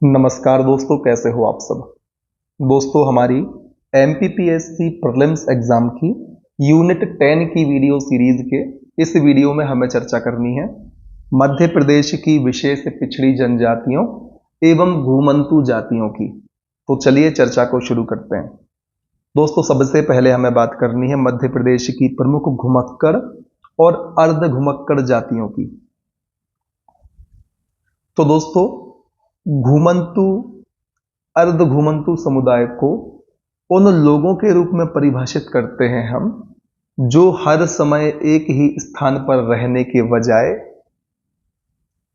नमस्कार दोस्तों, कैसे हो आप सब। दोस्तों, हमारी एमपीपीएससी प्रीलिम्स एग्जाम की यूनिट 10 की वीडियो सीरीज के इस वीडियो में हमें चर्चा करनी है मध्य प्रदेश की विशेष पिछड़ी जनजातियों एवं घुमंतू जातियों की। तो चलिए चर्चा को शुरू करते हैं। दोस्तों, सबसे पहले हमें बात करनी है मध्य प्रदेश की प्रमुख घुमक्कड़ और अर्ध घुमक्कड़ जातियों की। तो दोस्तों, घुमंतू अर्ध घुमंतू समुदाय को उन लोगों के रूप में परिभाषित करते हैं हम जो हर समय एक ही स्थान पर रहने के बजाय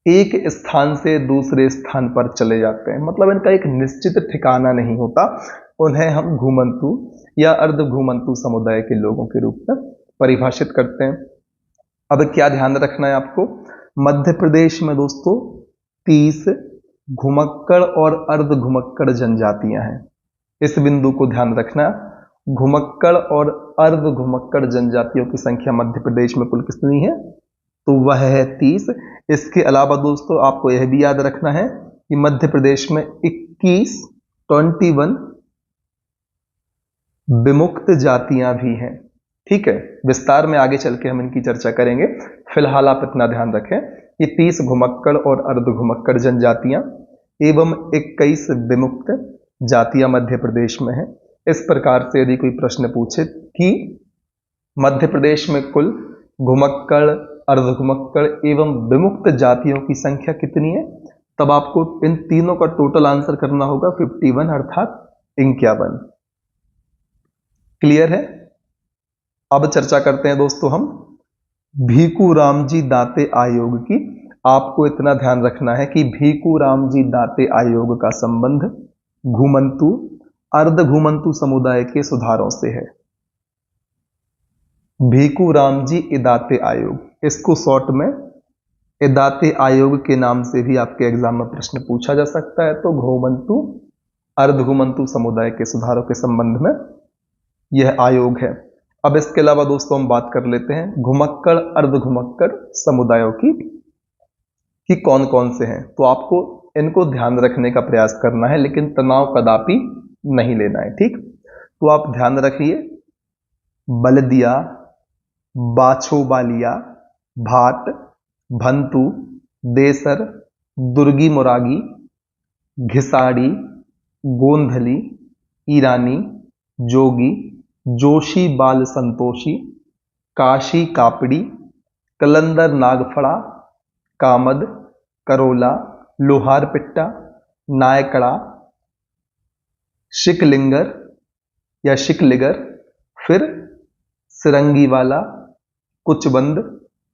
एक स्थान से दूसरे स्थान पर चले जाते हैं। मतलब इनका एक निश्चित ठिकाना नहीं होता। उन्हें हम घुमंतू या अर्ध घुमंतू समुदाय के लोगों के रूप में परिभाषित करते हैं। अब क्या ध्यान रखना है आपको, मध्य प्रदेश में दोस्तों 30 घुमक्कड़ और अर्ध घुमक्कड़ जनजातियां हैं। इस बिंदु को ध्यान रखना। घुमक्कड़ और अर्ध घुमक्कड़ जनजातियों की संख्या मध्य प्रदेश में कुल कितनी है, तो वह है 30। इसके अलावा दोस्तों आपको यह भी याद रखना है कि मध्य प्रदेश में 21 विमुक्त जातियां भी हैं। ठीक है, विस्तार में आगे चल के हम इनकी चर्चा करेंगे। फिलहाल आप इतना ध्यान रखें कि 30 घुमक्कड़ और अर्ध घुमक्कड़ जनजातियां एवं 21 विमुक्त जातियां मध्य प्रदेश में हैं। इस प्रकार से यदि कोई प्रश्न पूछे कि मध्य प्रदेश में कुल घुमक्कड़, अर्ध घुमक्कड़ एवं विमुक्त जातियों की संख्या कितनी है, तब आपको इन तीनों का टोटल आंसर करना होगा 51, अर्थात 51। क्लियर है। अब चर्चा करते हैं दोस्तों हम भीखू रामजी दाते आयोग की। आपको इतना ध्यान रखना है कि भीखू रामजी दाते आयोग का संबंध घुमंतू अर्ध घुमंतू समुदाय के सुधारों से है। भीखू रामजी इदाते आयोग, इसको शॉर्ट में इदाते आयोग के नाम से भी आपके एग्जाम में प्रश्न पूछा जा सकता है। तो घुमंतू अर्ध घुमंतू समुदाय के सुधारों के संबंध में यह आयोग है। अब इसके अलावा दोस्तों हम बात कर लेते हैं घुमक्कड़ अर्ध घुमक्कड़ समुदायों की कौन कौन से हैं। तो आपको इनको ध्यान रखने का प्रयास करना है, लेकिन तनाव कदापि नहीं लेना है। ठीक, तो आप ध्यान रखिए बलदिया, बाछोबालिया, भाट, भंतू, देसर, दुर्गी मुरागी, घिसाड़ी, गोंधली, ईरानी, जोगी, जोशी बाल संतोषी, काशी कापड़ी, कलंदर नागफड़ा, कामद, करोला, लोहार पिट्टा, नायकड़ा, शिकलिंगर या शिकलिगर, फिर सिरंगी वाला, कुचबंद,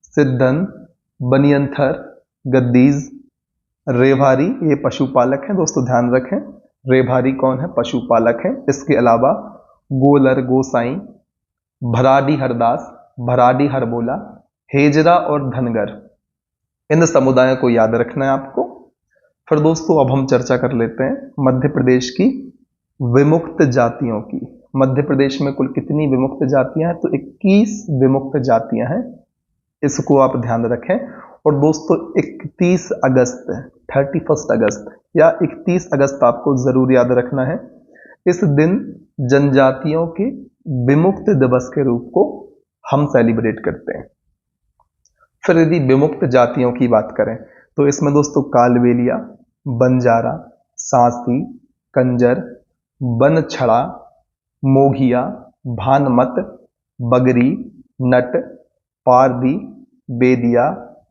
सिद्धन, बनियंथर, गद्दीज, रेभारी, ये पशुपालक हैं दोस्तों, ध्यान रखें। रेभारी कौन है, पशुपालक हैं। इसके अलावा गोलर, गोसाई, भराडी हरदास, भराडी हरबोला, हेजरा और धनगर, इन समुदायों को याद रखना है आपको। फिर दोस्तों अब हम चर्चा कर लेते हैं मध्य प्रदेश की विमुक्त जातियों की। मध्य प्रदेश में कुल कितनी विमुक्त जातियां हैं, तो 21 विमुक्त जातियां हैं। इसको आप ध्यान रखें। और दोस्तों 31 अगस्त या 31 अगस्त आपको जरूर याद रखना है। इस दिन जनजातियों के विमुक्त दिवस के रूप को हम सेलिब्रेट करते हैं। फिर यदि विमुक्त जातियों की बात करें तो इसमें दोस्तों कालबेलिया, बंजारा, सांसी, कंजर, बनछड़ा, मोघिया, भानमत, बगरी, नट, पारदी, बेदिया,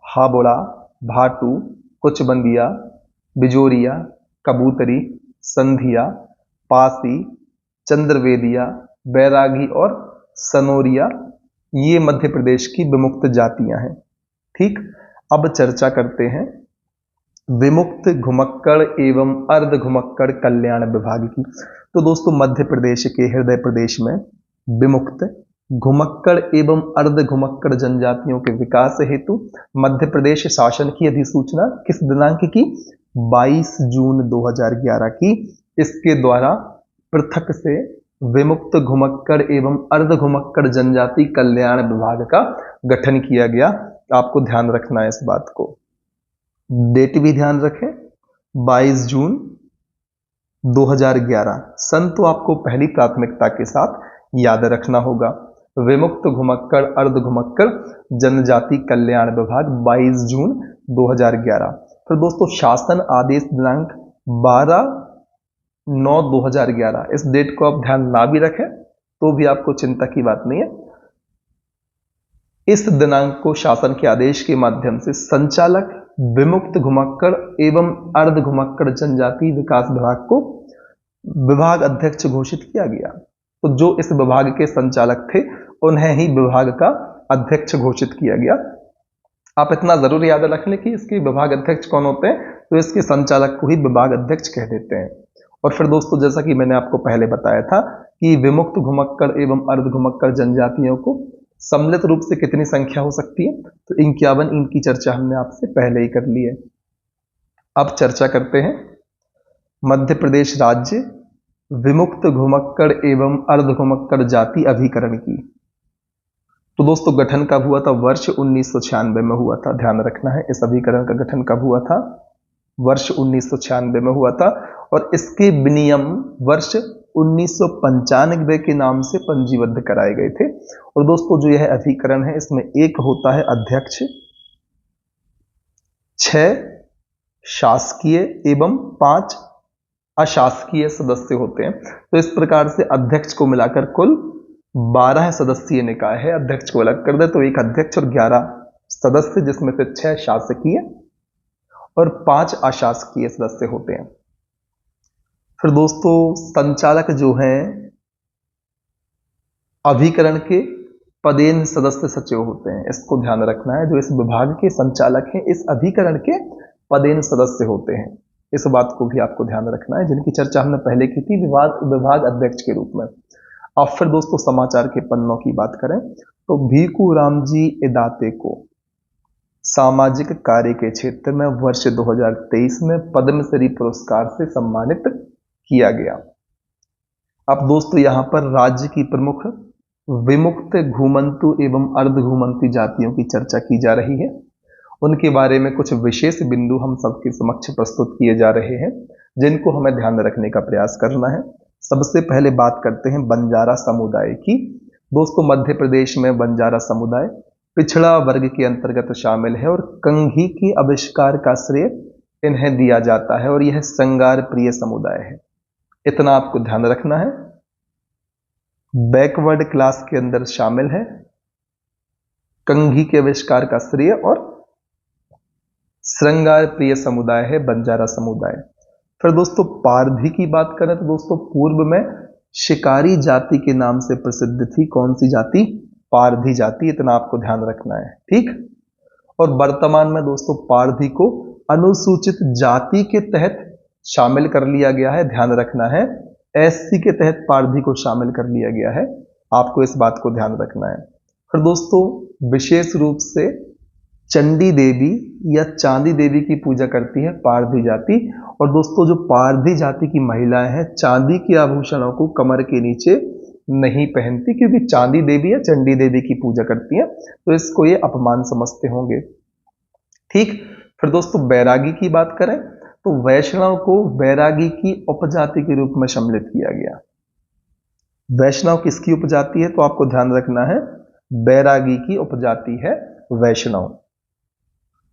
हाबुड़ा, भाटू, कुचबंदिया, बिजोरिया, कबूतरी, संधिया, पासी, चंद्रवेदिया, बैरागी और सनोरिया, ये मध्य प्रदेश की विमुक्त जातियां हैं। ठीक, अब चर्चा करते हैं विमुक्त घुमक्कड़ एवं अर्ध घुमक्कड़ कल्याण विभाग की। तो दोस्तों मध्य प्रदेश के हृदय प्रदेश में विमुक्त घुमक्कड़ एवं अर्ध घुमक्कड़ जनजातियों के विकास हेतु मध्य प्रदेश शासन की अधिसूचना किस दिनांक की, 22 जून 2011 की। इसके द्वारा पृथक से विमुक्त घुमक्कड़ एवं अर्ध घुमक्कड़ जनजाति कल्याण विभाग का गठन किया गया। आपको ध्यान रखना है इस बात को। डेट भी ध्यान रखें 22 जून 2011। सन तो आपको पहली प्राथमिकता के साथ याद रखना होगा। विमुक्त घुमक्कड़ अर्ध घुमक्कड़ जनजाति कल्याण विभाग 22 जून 2011। फिर दोस्तों शासन आदेश दिनांक 12/9/2011। इस डेट को आप ध्यान ना भी रखें तो भी आपको चिंता की बात नहीं है। इस दिनांक को शासन के आदेश के माध्यम से संचालक विमुक्त घुमक्कड़ एवं अर्ध घुमक्कड़ जनजाति विकास विभाग को विभाग अध्यक्ष घोषित किया गया। तो जो इस विभाग के संचालक थे उन्हें ही विभाग का अध्यक्ष घोषित किया गया। आप इतना जरूर याद रख लें कि इसके विभाग अध्यक्ष कौन होते हैं, तो इसके संचालक को ही विभाग अध्यक्ष कह देते हैं। और फिर दोस्तों जैसा कि मैंने आपको पहले बताया था कि विमुक्त घुमक्कड़ एवं अर्ध घुमक्कड़ जनजातियों को सम्मिलित रूप से कितनी संख्या हो सकती है, तो 51। इनकी चर्चा हमने आपसे पहले ही कर ली है। अब चर्चा करते हैं मध्य प्रदेश राज्य विमुक्त घुमक्कड़ एवं अर्ध घुमक्कड़ जाति अभिकरण की। तो दोस्तों गठन कब हुआ था? वर्ष 1996 में हुआ था। ध्यान रखना है इस अभिकरण का गठन कब हुआ था? वर्ष 1996 में हुआ था। और इसके विनियम वर्ष 1995 के नाम से पंजीबद्ध कराए गए थे। और दोस्तों जो यह अभिकरण है इसमें एक होता है अध्यक्ष, 6 शासकीय एवं 5 अशासकीय सदस्य होते हैं। तो इस प्रकार से अध्यक्ष को मिलाकर कुल 12 सदस्यीय निकाय है। अध्यक्ष को अलग कर दे तो एक अध्यक्ष और 11 सदस्य, जिसमें से 6 शासकीय और 5 अशासकीय सदस्य होते हैं। फिर दोस्तों संचालक जो हैं अभिकरण के पदेन सदस्य सचिव होते हैं। इसको ध्यान रखना है, जो इस विभाग के संचालक हैं इस अभिकरण के पदेन सदस्य होते हैं। इस बात को भी आपको ध्यान रखना है, जिनकी चर्चा हमने पहले की थी विभाग अध्यक्ष के रूप में। अब फिर दोस्तों समाचार के पन्नों की बात करें तो भीखू राम जी इदाते को सामाजिक कार्य के क्षेत्र में वर्ष 2023 में पद्मश्री पुरस्कार से सम्मानित किया गया। अब दोस्तों यहां पर राज्य की प्रमुख विमुक्त घुमंतु एवं अर्ध घुमंती जातियों की चर्चा की जा रही है। उनके बारे में कुछ विशेष बिंदु हम सबके समक्ष प्रस्तुत किए जा रहे हैं, जिनको हमें ध्यान रखने का प्रयास करना है। सबसे पहले बात करते हैं बंजारा समुदाय की। दोस्तों मध्य प्रदेश में बंजारा समुदाय पिछड़ा वर्ग के अंतर्गत शामिल है और कंघी के आविष्कार का श्रेय इन्हें दिया जाता है और यह श्रृंगार प्रिय समुदाय है। इतना आपको ध्यान रखना है। बैकवर्ड क्लास के अंदर शामिल है, कंघी के आविष्कार का श्रेय और श्रृंगार प्रिय समुदाय है बंजारा समुदाय। फिर दोस्तों पारधी की बात करें तो दोस्तों पूर्व में शिकारी जाति के नाम से प्रसिद्ध थी। कौन सी जाति? पारधी जाति। इतना आपको ध्यान रखना है, ठीक। और वर्तमान में दोस्तों पारधी को अनुसूचित जाति के तहत शामिल कर लिया गया है। ध्यान रखना है, एससी के तहत पारधी को शामिल कर लिया गया है। आपको इस बात को ध्यान रखना है। फिर दोस्तों विशेष रूप से चंडी देवी या चांदी देवी की पूजा करती है पारधी जाति। और दोस्तों जो पारधी जाति की महिलाएं हैं चांदी के आभूषणों को कमर के नीचे नहीं पहनती, क्योंकि चांदी देवी या चंडी देवी की पूजा करती हैं, तो इसको ये अपमान समझते होंगे, ठीक। फिर दोस्तों बैरागी की बात करें तो वैष्णव को बैरागी की उपजाति के रूप में सम्मिलित किया गया। वैष्णव किसकी उपजाति है? तो आपको ध्यान रखना है, बैरागी की उपजाति है वैष्णव।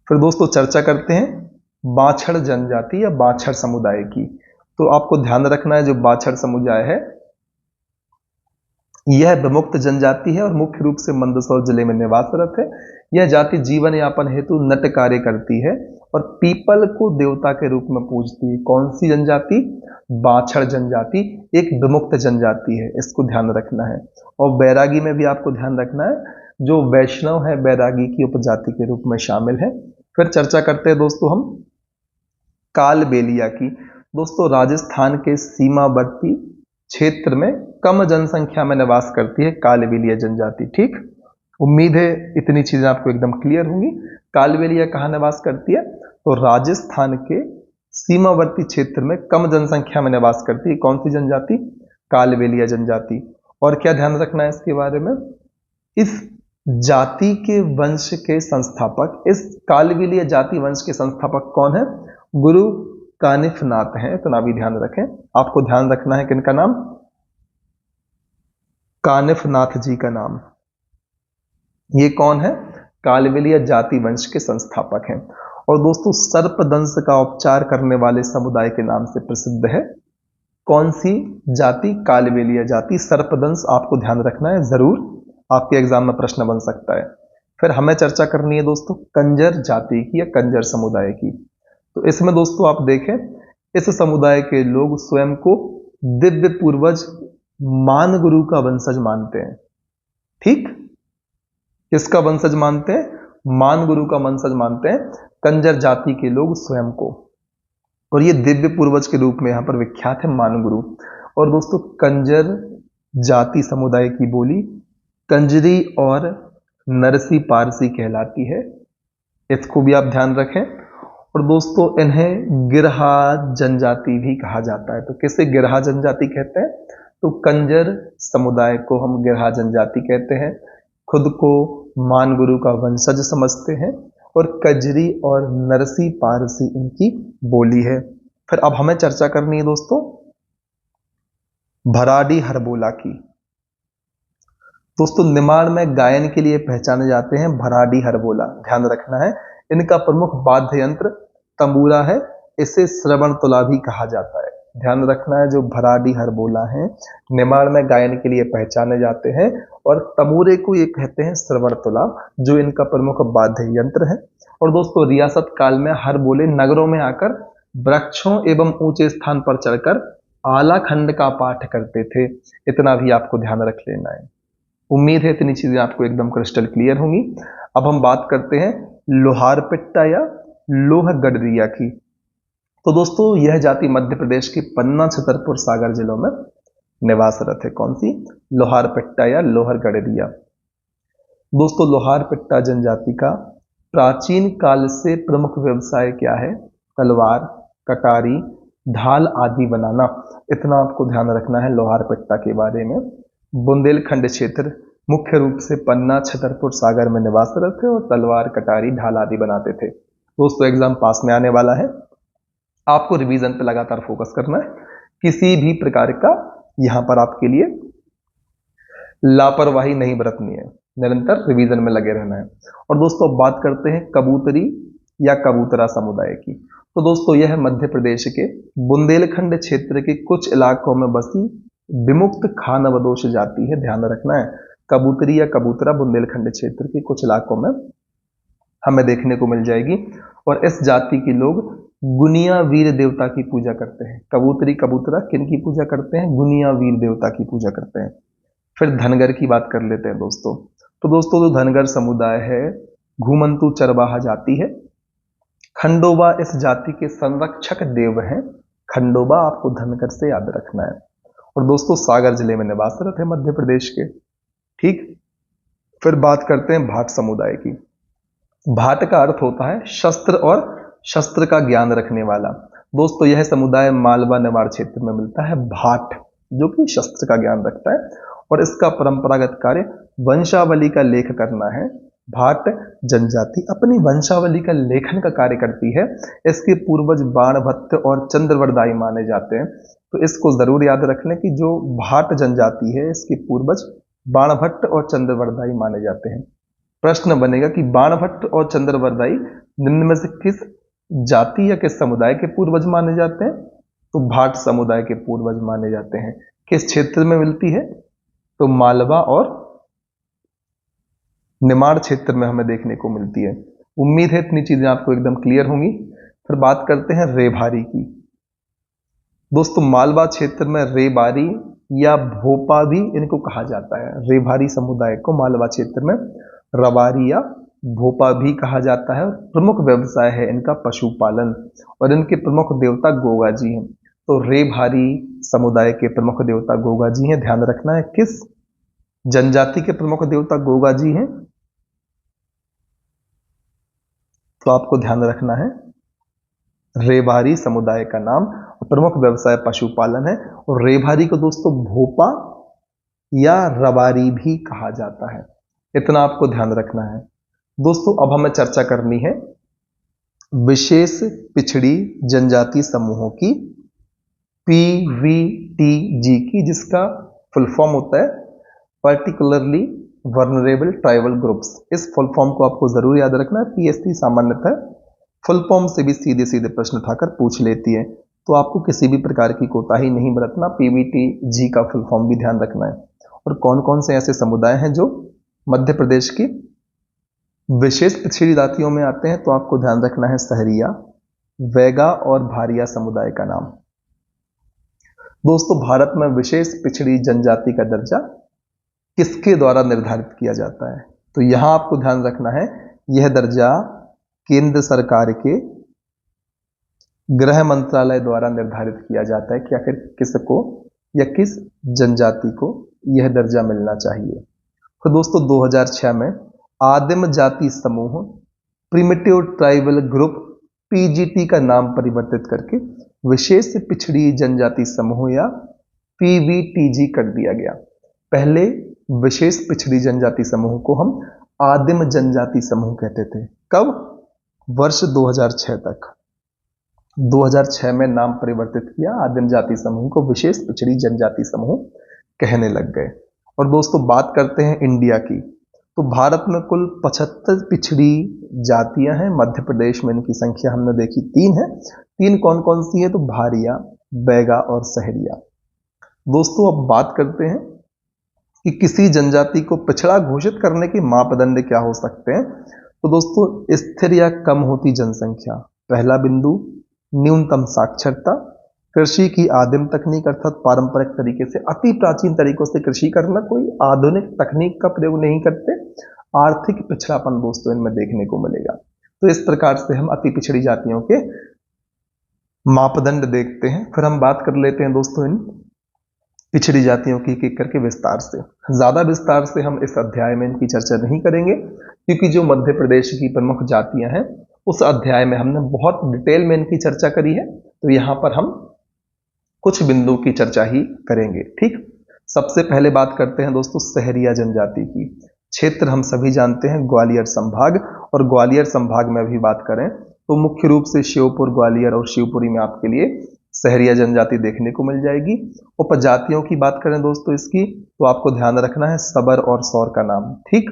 फिर दोस्तों चर्चा करते हैं बाछड़ जनजाति या बाछड़ समुदाय की। तो आपको ध्यान रखना है जो बाछड़ समुदाय है यह विमुक्त जनजाति है और मुख्य रूप से मंदसौर जिले में निवासरत है। यह जाति जीवन यापन हेतु नट कार्य करती है और पीपल को देवता के रूप में पूजती है। कौन सी जनजाति? बाछड़ जनजाति एक विमुक्त जनजाति है, इसको ध्यान रखना है। और बैरागी में भी आपको ध्यान रखना है, जो वैष्णव है बैरागी की उपजाति के रूप में शामिल है। फिर चर्चा करते हैं दोस्तों हम कालबेलिया की। दोस्तों राजस्थान के सीमावर्ती क्षेत्र में कम जनसंख्या में निवास करती है कालबेलिया जनजाति, ठीक। उम्मीद है इतनी चीजें आपको एकदम क्लियर होंगी। कालबेलिया कहाँ निवास करती है? तो राजस्थान के सीमावर्ती क्षेत्र में कम जनसंख्या में निवास करती है। कौन सी जनजाति? कालबेलिया जनजाति। और क्या ध्यान रखना है इसके बारे में? इस जाति के वंश के संस्थापक, इस कालबेलिया जाति वंश के संस्थापक कौन है? गुरु कानिफनाथ हैं, इतना भी ध्यान रखें। आपको ध्यान रखना है किनका नाम, कानिफनाथ जी का नाम। ये कौन है, कालवेलिया जाति वंश के संस्थापक हैं। और दोस्तों सर्पदंश का उपचार करने वाले समुदाय के नाम से प्रसिद्ध है कौन सी जाति, कालवेलिया जाति। सर्पदंश आपको ध्यान रखना है, जरूर आपके एग्जाम में प्रश्न बन सकता है। फिर हमें चर्चा करनी है दोस्तों कंजर जाति की या कंजर समुदाय की। तो इसमें दोस्तों आप देखें, इस समुदाय के लोग स्वयं को दिव्य पूर्वज मान गुरु का वंशज मानते हैं। ठीक, किसका वंशज मानते हैं, मान गुरु का वंशज मानते हैं कंजर जाति के लोग स्वयं को। और ये दिव्य पूर्वज के रूप में यहां पर विख्यात है मान गुरु। और दोस्तों कंजर जाति समुदाय की बोली कंजरी और नरसी पारसी कहलाती है, इसको भी आप ध्यान रखें। और दोस्तों इन्हें गिरहा जनजाति भी कहा जाता है। तो किसे गिरहा जनजाति कहते हैं, तो कंजर समुदाय को हम गिरहा जनजाति कहते हैं। खुद को मान गुरु का वंशज समझते हैं और कजरी और नरसी पारसी इनकी बोली है। फिर अब हमें चर्चा करनी है दोस्तों भराडी हरबोला की। दोस्तों निमाड़ में गायन के लिए पहचाने जाते हैं भराडी हरबोला, ध्यान रखना है। इनका प्रमुख वाद्य यंत्र तंबूरा है, इसे श्रवण तुला भी कहा जाता है। ध्यान रखना है, जो भराडी हरबोला हैं निमाड़ में गायन के लिए पहचाने जाते हैं और तंबूरे को ये कहते हैं श्रवण तुला, जो इनका प्रमुख वाद्य यंत्र है। और दोस्तों रियासत काल में हरबोले नगरों में आकर वृक्षों एवं ऊंचे स्थान पर चढ़कर आला खंड का पाठ करते थे, इतना भी आपको ध्यान रख लेना है। उम्मीद है इतनी चीजें आपको एकदम क्रिस्टल क्लियर होंगी। अब हम बात करते हैं लोहारपिट्टा या लोहगडरिया की। तो दोस्तों यह जाति मध्य प्रदेश के पन्ना छतरपुर सागर जिलों में निवासरत है। कौन सी, लोहारपिट्टा या लोहरगडरिया। दोस्तों लोहारपिट्टा जनजाति का प्राचीन काल से प्रमुख व्यवसाय क्या है, तलवार, कटारी, ढाल आदि बनाना, इतना आपको ध्यान रखना है लोहारपिट्टा के बारे में। बुंदेलखंड क्षेत्र मुख्य रूप से पन्ना छतरपुर सागर में निवासरत थे और तलवार, कटारी, ढाल आदि बनाते थे। दोस्तों एग्जाम पास में आने वाला है, आपको रिवीजन पे लगातार फोकस करना है, किसी भी प्रकार का यहां पर आपके लिए लापरवाही नहीं बरतनी है, निरंतर रिवीजन में लगे रहना है। और दोस्तों बात करते हैं कबूतरी या कबूतरा समुदाय की। तो दोस्तों यह मध्य प्रदेश के बुंदेलखंड क्षेत्र के कुछ इलाकों में बसी विमुक्त खानाबदोश जाति है, ध्यान रखना है। कबूतरी या कबूतरा बुंदेलखंड क्षेत्र के कुछ इलाकों में हमें देखने को मिल जाएगी। और इस जाति के लोग गुनिया वीर देवता की पूजा करते हैं। कबूतरी कबूतरा किन की पूजा करते हैं, गुनिया वीर देवता की पूजा करते हैं। फिर धनगर की बात कर लेते हैं दोस्तों। तो दोस्तों जो धनगर समुदाय है घुमंतु चरवाहा जाति है। खंडोबा इस जाति के संरक्षक देव हैं। खंडोबा आपको धनगर से याद रखना है। और दोस्तों सागर जिले में निवासरत है मध्य प्रदेश के। ठीक, फिर बात करते हैं भाट समुदाय की। भाट का अर्थ होता है शस्त्र और शस्त्र का ज्ञान रखने वाला। दोस्तों यह समुदाय मालवा निवाड़ क्षेत्र में मिलता है। भाट जो कि शस्त्र का ज्ञान रखता है और इसका परंपरागत कार्य वंशावली का लेख करना है। भाट जनजाति अपनी वंशावली का लेखन का कार्य करती है। इसके पूर्वज बाणभट्ट और चंद्रवरदाई माने जाते हैं। तो इसको जरूर याद रख लें कि जो भाट जनजाति है इसके पूर्वज बाणभट्ट और चंद्रवरदाई माने जाते हैं। प्रश्न बनेगा कि बाणभट्ट और चंद्रवरदाई निम्न में से किस जाति या किस समुदाय के पूर्वज माने जाते हैं, तो भाट समुदाय के पूर्वज माने जाते हैं। किस क्षेत्र में मिलती है, तो मालवा और निमाड़ क्षेत्र में हमें देखने को मिलती है। उम्मीद है इतनी चीजें आपको एकदम क्लियर होंगी। फिर बात करते हैं रेभारी की। दोस्तों मालवा क्षेत्र में रेबारी या भोपा भी इनको कहा जाता है। रेभारी समुदाय को मालवा क्षेत्र में रवारी या भोपा भी कहा जाता है। प्रमुख व्यवसाय है इनका पशुपालन और इनके प्रमुख देवता गोगा जी हैं। तो रेभारी समुदाय के प्रमुख देवता गोगा जी हैं, ध्यान रखना है। किस जनजाति के प्रमुख देवता गोगा जी हैं, तो आपको ध्यान रखना है रेभारी समुदाय का नाम। प्रमुख व्यवसाय पशुपालन है और रेभारी को दोस्तों भोपा या रवारी भी कहा जाता है, इतना आपको ध्यान रखना है। दोस्तों अब हमें चर्चा करनी है विशेष पिछड़ी जनजाति समूहों की, PVTG की, जिसका फुल फॉर्म होता है पर्टिकुलरली वर्नरेबल ट्राइबल ग्रुप्स। इस फुल फॉर्म को आपको जरूर याद रखना है। PSC सामान्यतः फुल फॉर्म से भी सीधे सीधे प्रश्न उठाकर पूछ लेती है, तो आपको किसी भी प्रकार की कोताही नहीं बरतना। PVTG का फुल फॉर्म भी ध्यान रखना है। और कौन कौन से ऐसे समुदाय हैं जो मध्य प्रदेश की विशेष पिछड़ी जातियों में आते हैं, तो आपको ध्यान रखना है सहरिया, वेगा और भारिया समुदाय का नाम। दोस्तों, भारत में विशेष पिछड़ी जनजाति का दर्जा किसके द्वारा निर्धारित किया जाता है? तो यहां आपको ध्यान रखना है, यह दर्जा केंद्र सरकार के गृह मंत्रालय द्वारा निर्धारित किया जाता है कि आखिर किसको या किस जनजाति को यह दर्जा मिलना चाहिए। तो दोस्तों, 2006 में आदिम जाति समूह प्रिमिटिव ट्राइबल ग्रुप PGT का नाम परिवर्तित करके विशेष पिछड़ी जनजाति समूह या PVTG कर दिया गया। पहले विशेष पिछड़ी जनजाति समूह को हम आदिम जनजाति समूह कहते थे। कब? वर्ष 2006 तक। 2006 में नाम परिवर्तित किया, आदिम जाति समूह को विशेष पिछड़ी जनजाति समूह कहने लग गए। और दोस्तों, बात करते हैं इंडिया की, तो भारत में कुल 75 पिछड़ी जातियां हैं। मध्य प्रदेश में इनकी संख्या हमने देखी 3 है। 3 कौन कौन सी है? तो भारिया, बैगा और सहरिया। दोस्तों, अब बात करते हैं कि किसी जनजाति को पिछड़ा घोषित करने के मापदंड क्या हो सकते हैं। तो दोस्तों, स्थिर या कम होती जनसंख्या पहला बिंदु, न्यूनतम साक्षरता, कृषि की आदिम तकनीक अर्थात पारंपरिक तरीके से अति प्राचीन तरीकों से कृषि करना, कोई आधुनिक तकनीक का प्रयोग नहीं करते, आर्थिक पिछड़ापन दोस्तों इनमें देखने को मिलेगा। तो इस प्रकार से हम अति पिछड़ी जातियों के मापदंड देखते हैं। फिर हम बात कर लेते हैं दोस्तों इन पिछड़ी जातियों की एक करके विस्तार से। ज्यादा विस्तार से हम इस अध्याय में इनकी चर्चा नहीं करेंगे, क्योंकि जो मध्य प्रदेश की प्रमुख जातियां हैं उस अध्याय में हमने बहुत डिटेल में इनकी चर्चा करी है। तो यहां पर हम कुछ बिंदु की चर्चा ही करेंगे। ठीक, सबसे पहले बात करते हैं दोस्तों सहरिया जनजाति की। क्षेत्र हम सभी जानते हैं ग्वालियर संभाग, और ग्वालियर संभाग में भी बात करें तो मुख्य रूप से श्योपुर, ग्वालियर और शिवपुरी में आपके लिए सहरिया जनजाति देखने को मिल जाएगी। उपजातियों की बात करें दोस्तों इसकी, तो आपको ध्यान रखना है सबर और सौर का नाम। ठीक,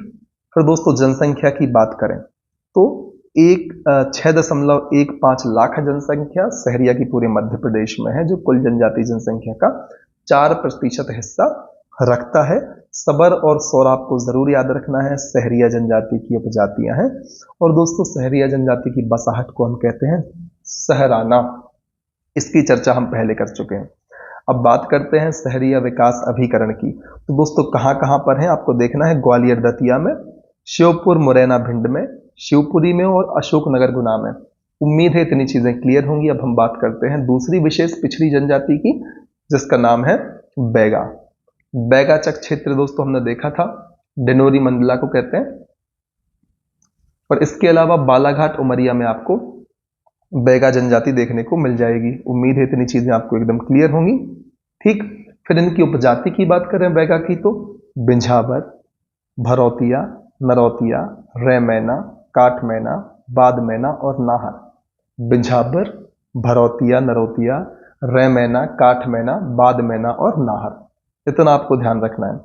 फिर दोस्तों जनसंख्या की बात करें तो 6.15 लाख जनसंख्या सहरिया की पूरे मध्य प्रदेश में है, जो कुल जनजाति जनसंख्या का 4% हिस्सा रखता है। सबर और सौर आपको जरूर याद रखना है, सहरिया जनजाति की उपजातियां हैं। और दोस्तों, सहरिया जनजाति की बसाहट को हम कहते हैं सहराना। इसकी चर्चा हम पहले कर चुके हैं। अब बात करते हैं सहरिया विकास अभिकरण की। तो दोस्तों, कहां कहां पर है आपको देखना है, ग्वालियर दतिया में, श्योपुर मुरैना भिंड में, शिवपुरी में और अशोकनगर गुना में। उम्मीद है इतनी चीजें क्लियर होंगी। अब हम बात करते हैं दूसरी विशेष पिछड़ी जनजाति की, जिसका नाम है बैगा। बैगाचक क्षेत्र दोस्तों हमने देखा था, डिंडोरी मंडला को कहते हैं। और इसके अलावा बालाघाट उमरिया में आपको बैगा जनजाति देखने को मिल जाएगी। उम्मीद है इतनी चीजें आपको एकदम क्लियर होंगी। ठीक, फिर इनकी उपजाति की बात करें बैगा की, तो बिंझावर, भरौतिया, नरौतिया, रेमैना, काठमैना, बादमैना और नाहर। बिंझावर, भरौतिया, नरौतिया, रेमैना, काठमैना, बादमैना और नाहर, इतना आपको ध्यान रखना है।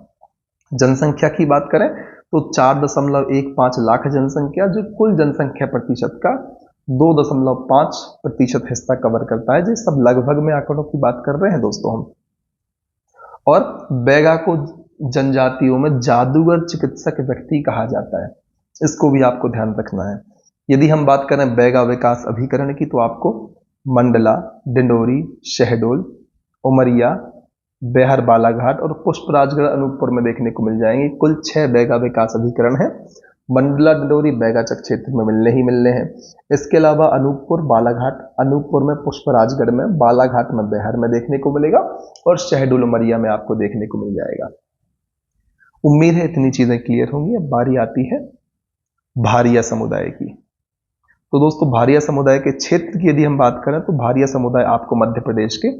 जनसंख्या की बात करें तो 4.15 लाख जनसंख्या, जो कुल जनसंख्या प्रतिशत का 2.5% हिस्सा कवर करता है। जी सब लगभग में आंकड़ों की बात कर रहे हैं दोस्तों हम। और बैगा को जनजातियों में जादूगर चिकित्सक व्यक्ति कहा जाता है, इसको भी आपको ध्यान रखना है। यदि हम बात करें बैगा विकास अभिकरण की, तो आपको मंडला, डिंडोरी, शहडोल, उमरिया, बेहर, बालाघाट और पुष्पराजगढ़, अनूपपुर में देखने को मिल जाएंगे। कुल 6 बैगा विकास अभिकरण है। मंडला, डिंडोरी, बैगाचक क्षेत्र में मिलने ही मिलने हैं। इसके अलावा अनूपपुर, बालाघाट, अनूपपुर में पुष्पराजगढ़ में, बालाघाट में बेहर में देखने को मिलेगा और शहडोल उमरिया में आपको देखने को मिल जाएगा। उम्मीद है इतनी चीजें क्लियर होंगी। अब बारी आती है भारिया समुदाय की। तो दोस्तों, भारिया समुदाय के क्षेत्र की यदि हम बात करें तो भारिया समुदाय आपको मध्य प्रदेश के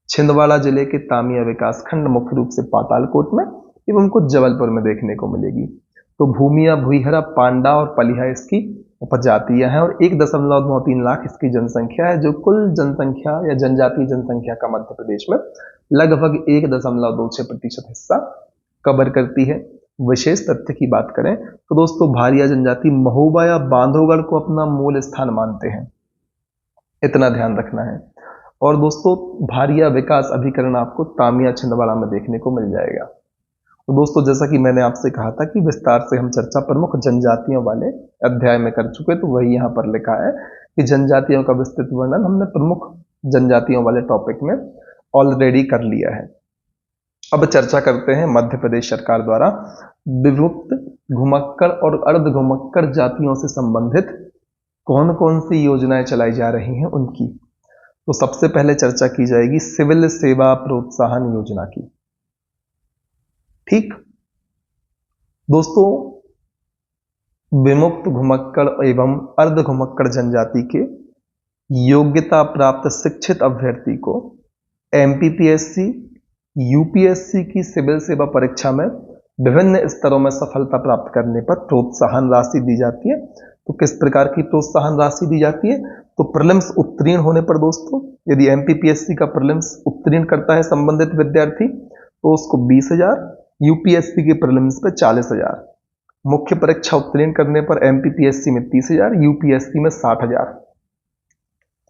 छिंदवाड़ा जिले के तामिया विकास खंड, मुख्य रूप से पातालकोट में एवं कुछ जबलपुर में देखने को मिलेगी। तो भूमिया, भुईहरा, पांडा और पलिहा इसकी उपजातीय हैं और 1.93 लाख इसकी जनसंख्या है, जो कुल जनसंख्या या जनजातीय जनसंख्या का मध्य प्रदेश में लगभग 1.26% हिस्सा कवर करती है। विशेष तथ्य की बात करें तो दोस्तों भारिया जनजाति महोबा या बांधवगढ़ को अपना मूल स्थान मानते हैं, इतना ध्यान रखना है। और दोस्तों भारिया विकास अभिकरण आपको तामिया छिंदवाड़ा में देखने को मिल जाएगा। तो दोस्तों जैसा कि मैंने आपसे कहा था कि विस्तार से हम चर्चा प्रमुख जनजातियों वाले अध्याय में कर चुके, तो वही यहाँ पर लिखा है कि जनजातियों का विस्तृत वर्णन हमने प्रमुख जनजातियों वाले टॉपिक में ऑलरेडी कर लिया है। अब चर्चा करते हैं मध्य प्रदेश सरकार द्वारा विभुक्त घुमक्कड़ और अर्ध घुमक्कड़ जातियों से संबंधित कौन कौन सी योजनाएं चलाई जा रही हैं उनकी। तो सबसे पहले चर्चा की जाएगी सिविल सेवा प्रोत्साहन योजना की। ठीक दोस्तों, विमुक्त घुमक्कड़ एवं अर्ध घुमक्कड़ जनजाति के योग्यता प्राप्त शिक्षित अभ्यर्थी को एमपीपीएससी यूपीएससी की सिविल सेवा परीक्षा में विभिन्न स्तरों में सफलता प्राप्त करने पर प्रोत्साहन राशि दी जाती है। तो किस प्रकार की प्रोत्साहन राशि दी जाती है? तो प्रीलिम्स उत्तीर्ण होने पर दोस्तों, यदि एमपीपीएससी का प्रीलिम्स उत्तीर्ण करता है संबंधित विद्यार्थी तो उसको 20,000, यूपीएससी के प्रीलिम्स पे 40,000, मुख्य परीक्षा उत्तीर्ण करने पर एमपीपीएससी में 30,000, यूपीएससी में 60,000,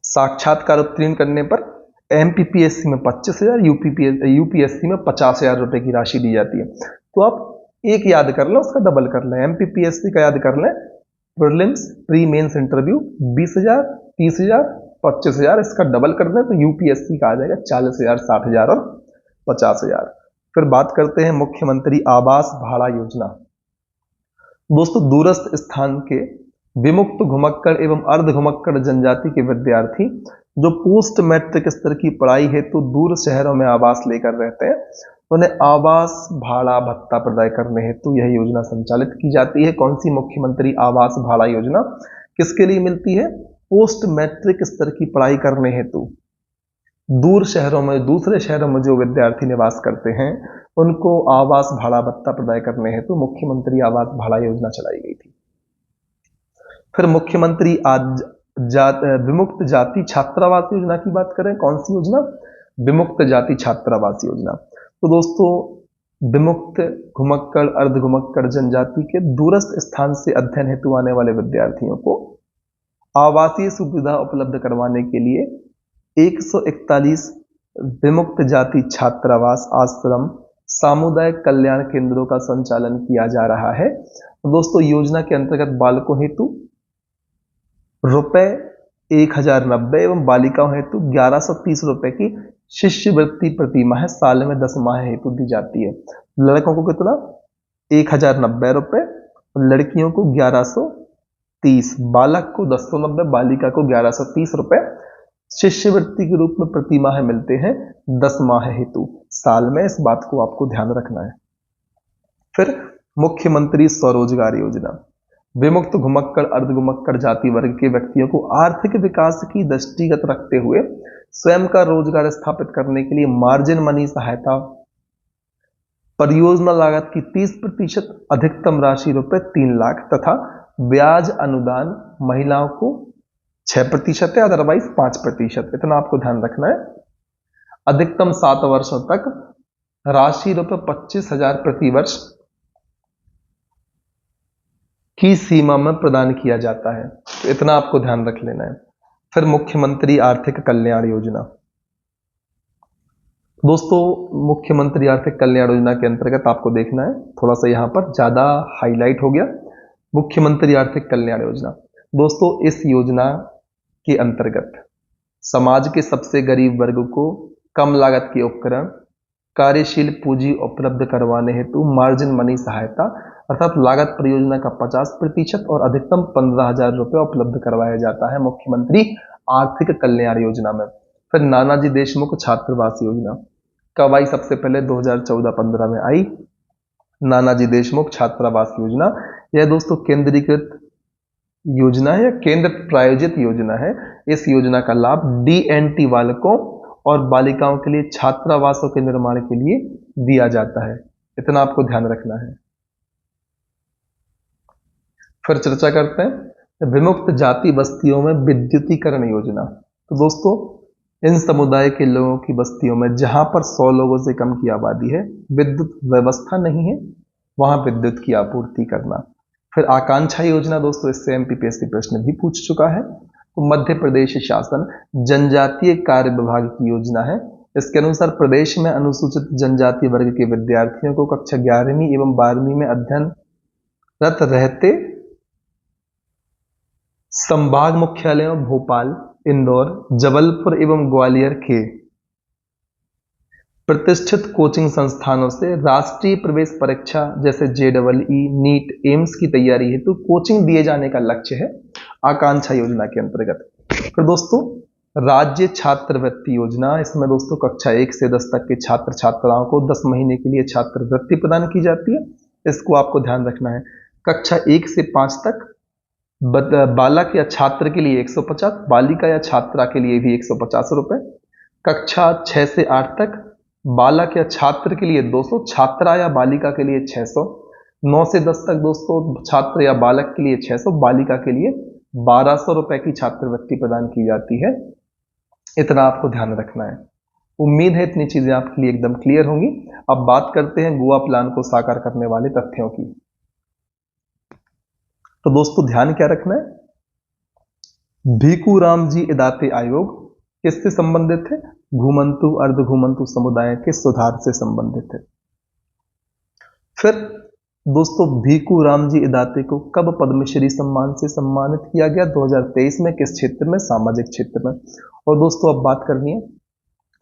साक्षात्कार उत्तीर्ण करने पर एमपीपीएससी में 25,000, यूपीएससी में 50,000 रुपए की राशि दी जाती है। तो आप एक याद कर लें, उसका डबल कर लें। एमपीपीएससी का याद कर लें, प्रीलिम्स प्री मेंस इंटरव्यू 20,000, 30,000, 25,000, इसका डबल कर दें तो यूपीएससी का आ जाएगा 40,000, 60,000 और 50,000। फिर बात करते हैं मुख्यमंत्री आवास भाड़ा योजना। दोस्तों दूरस्थ स्थान के विमुक्त घुमक्कड़ एवं अर्ध घुमक्कड़ जनजाति के विद्यार्थी जो पोस्ट मैट्रिक स्तर की पढ़ाई हेतु दूर शहरों में आवास लेकर रहते हैं, उन्हें आवास भाड़ा भत्ता प्रदान करने हेतु यह योजना संचालित की जाती है। कौन सी? मुख्यमंत्री आवास भाड़ा योजना। किसके लिए मिलती है? पोस्ट मैट्रिक स्तर की पढ़ाई करने हेतु दूर शहरों में, दूसरे शहरों में जो विद्यार्थी निवास करते हैं उनको आवास भाड़ा भत्ता प्रदान करने हेतु मुख्यमंत्री आवास भाड़ा योजना चलाई गई थी। फिर मुख्यमंत्री विमुक्त जाति छात्रावास योजना की बात करें, कौन सी योजना? विमुक्त जाति छात्रावास योजना। तो दोस्तों विमुक्त घुमक्कड़ अर्ध घुमक्कड़ जनजाति के दूरस्थ स्थान से अध्ययन हेतु आने वाले विद्यार्थियों को आवासीय सुविधा उपलब्ध करवाने के लिए 141 विमुक्त जाति छात्रावास आश्रम सामुदायिक कल्याण केंद्रों का संचालन किया जा रहा है। दोस्तों योजना के अंतर्गत बालकों हेतु रुपए 1,090 एवं बालिकाओं हेतु 1,130 रुपए की शिष्यवृत्ति प्रति माह साल में 10 माह हेतु दी जाती है। लड़कों को कितना? 1,090 रुपए, लड़कियों को 1,130, बालक को 1090, बालिका को 1,130 रुपए शिष्यवृत्ति के रूप में प्रति माह मिलते हैं 10 माह हेतु साल में। इस बात को आपको ध्यान रखना है। फिर मुख्यमंत्री स्वरोजगार योजना। विमुक्त घुमक्कड़ अर्ध घुमक्कड़ जाति वर्ग के व्यक्तियों को आर्थिक विकास की दृष्टिगत रखते हुए स्वयं का रोजगार स्थापित करने के लिए मार्जिन मनी सहायता परियोजना लागत की 30% अधिकतम राशि रुपए 3 लाख तथा ब्याज अनुदान महिलाओं को 6% है, अदरवाइज 5%। इतना आपको ध्यान रखना है। अधिकतम 7 वर्षों तक राशि रुपए 25,000 प्रति वर्ष की सीमा में प्रदान किया जाता है। तो इतना आपको ध्यान रख लेना है। फिर मुख्यमंत्री आर्थिक कल्याण योजना। दोस्तों मुख्यमंत्री आर्थिक कल्याण योजना के अंतर्गत आपको देखना है, थोड़ा सा यहां पर ज्यादा हाईलाइट हो गया, मुख्यमंत्री आर्थिक कल्याण योजना। दोस्तों इस योजना के अंतर्गत समाज के सबसे गरीब वर्ग को कम लागत के उपकरण, कार्यशील पूंजी उपलब्ध करवाने हेतु मार्जिन मनी सहायता अर्थात लागत परियोजना का 50% और अधिकतम 15,000 रुपये उपलब्ध करवाया जाता है मुख्यमंत्री आर्थिक कल्याण योजना में। फिर नानाजी देशमुख छात्रावास योजना कब आई? सबसे पहले 2014-15 में आई नानाजी देशमुख छात्रावास योजना। यह दोस्तों केंद्रीकृत योजना है या केंद्र प्रायोजित योजना है। इस योजना का लाभ डीएनटी बालकों और बालिकाओं के लिए छात्रावासों के निर्माण के लिए दिया जाता है। इतना आपको ध्यान रखना है। फिर चर्चा करते हैं विमुक्त जाति बस्तियों में विद्युतीकरण योजना। तो दोस्तों इन समुदाय के लोगों की बस्तियों में जहां पर 100 लोगों से कम की आबादी है, विद्युत व्यवस्था नहीं है, वहां विद्युत की आपूर्ति करना। फिर आकांक्षा योजना दोस्तों, इससे एमपीपीएससी प्रश्न भी पूछ चुका है। तो मध्य प्रदेश शासन जनजातीय कार्य विभाग की योजना है। इसके अनुसार प्रदेश में अनुसूचित जनजाति वर्ग के विद्यार्थियों को कक्षा 11वीं एवं 12वीं में अध्ययनरत रहते संभाग मुख्यालयों भोपाल, इंदौर, जबलपुर एवं ग्वालियर के प्रतिष्ठित कोचिंग संस्थानों से राष्ट्रीय प्रवेश परीक्षा जैसे जेईई, नीट, एम्स की तैयारी हेतु कोचिंग दिए जाने का लक्ष्य है आकांक्षा योजना के अंतर्गत। फिर दोस्तों राज्य छात्रवृत्ति योजना, इसमें दोस्तों कक्षा 1 से 10 तक के छात्र छात्राओं को 10 महीने के लिए छात्रवृत्ति प्रदान की जाती है। इसको आपको ध्यान रखना है। कक्षा 1 से 5 तक बालक या छात्र के लिए 150, बालिका या छात्रा के लिए भी 150 रुपए। कक्षा 6 से 8 तक बालक या छात्र के लिए 200, छात्रा या बालिका के लिए 600। 9 से 10 तक दोस्तों छात्र या बालक के लिए 600, बालिका के लिए 1200 रुपए की छात्रवृत्ति प्रदान की जाती है। इतना आपको ध्यान रखना है। उम्मीद है इतनी चीजें आपके लिए एकदम क्लियर होंगी। अब बात करते हैं गोवा प्लान को साकार करने वाले तथ्यों की। तो दोस्तों ध्यान क्या रखना है, भीखूराम जी इदाते आयोग किससे संबंधित है, घुमंतु अर्ध घुमंतु समुदाय के सुधार से संबंधित है। फिर दोस्तों भीखूराम जी इदाते को कब पद्मश्री सम्मान से सम्मानित किया गया, 2023 में, किस क्षेत्र में, सामाजिक क्षेत्र में। और दोस्तों अब बात करनी है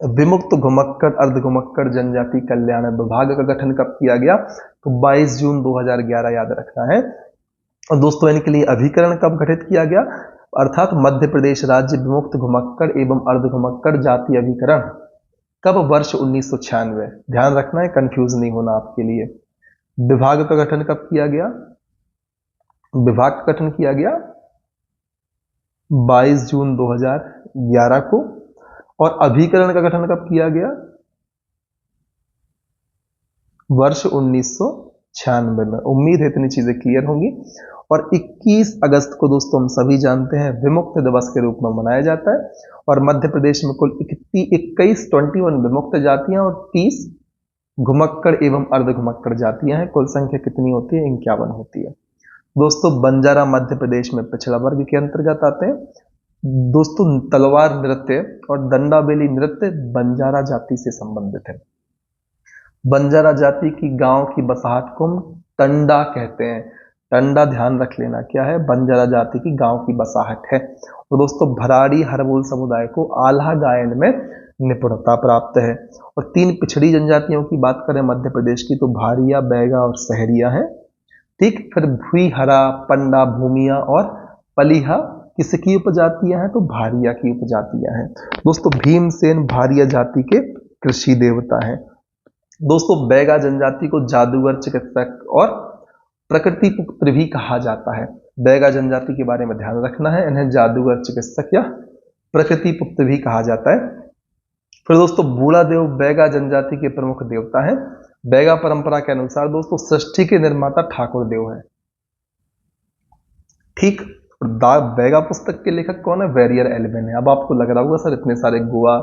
विमुक्त घुमक्कड़ अर्ध घुमक्कड़ जनजाति कल्याण विभाग का गठन कब किया गया, तो 22 जून 2011 याद रखना है। और दोस्तों इनके लिए अभिकरण कब गठित किया गया, अर्थात मध्य प्रदेश राज्य विमुक्त घुमक्कड़ एवं अर्ध घुमक्कड़ जाति अभिकरण कब, वर्ष 1996। ध्यान रखना है, कंफ्यूज नहीं होना आपके लिए। विभाग का गठन कब किया गया, विभाग का गठन किया गया 22 जून 2011 को। और अभिकरण का गठन कब किया गया, वर्ष 1996 में। उम्मीद है इतनी चीजें क्लियर होंगी। और 21 अगस्त को दोस्तों हम सभी जानते हैं विमुक्त दिवस के रूप में मनाया जाता है। और मध्य प्रदेश में कुल 21 विमुक्त जातियां और 30 घुमक्कड़ एवं अर्ध घुमक्कड़ जातियां हैं। कुल संख्या कितनी होती है, 51 होती है। दोस्तों बंजारा मध्य प्रदेश में पिछड़ा वर्ग के अंतर्गत आते हैं। दोस्तों तलवार नृत्य और दंडाबेली नृत्य बंजारा जाति से संबंधित है। बंजारा जाति की गांव की बसाहट को हम टंडा कहते हैं। टंडा ध्यान रख लेना क्या है, बंजारा जाति की गांव की बसाहट है। और दोस्तों भराड़ी हरबोल समुदाय को आल्हा गायन में निपुणता प्राप्त है। और 3 पिछड़ी जनजातियों की बात करें मध्य प्रदेश की, तो भारिया, बैगा और सहरिया है। ठीक, फिर भुईहरा, पंडा, भूमिया और पलीहा किसकी उपजातियां हैं, तो भारिया की उपजातियां हैं। दोस्तों भीमसेन भारिया जाति के कृषि देवता हैं। दोस्तों बैगा जनजाति को जादूगर, चिकित्सक और प्रकृति पुत्र भी कहा जाता है। बैगा जनजाति के बारे में ध्यान रखना है, इन्हें जादूगर, चिकित्सक या प्रकृति पुत्र भी कहा जाता है। फिर दोस्तों बूढ़ा देव बैगा जनजाति के प्रमुख देवता हैं। बैगा परंपरा के अनुसार दोस्तों सृष्टि के निर्माता ठाकुर देव है। ठीक, बैगा पुस्तक के लेखक कौन है, वेरियर एल्विन है। अब आपको लग रहा होगा सर इतने सारे गोवा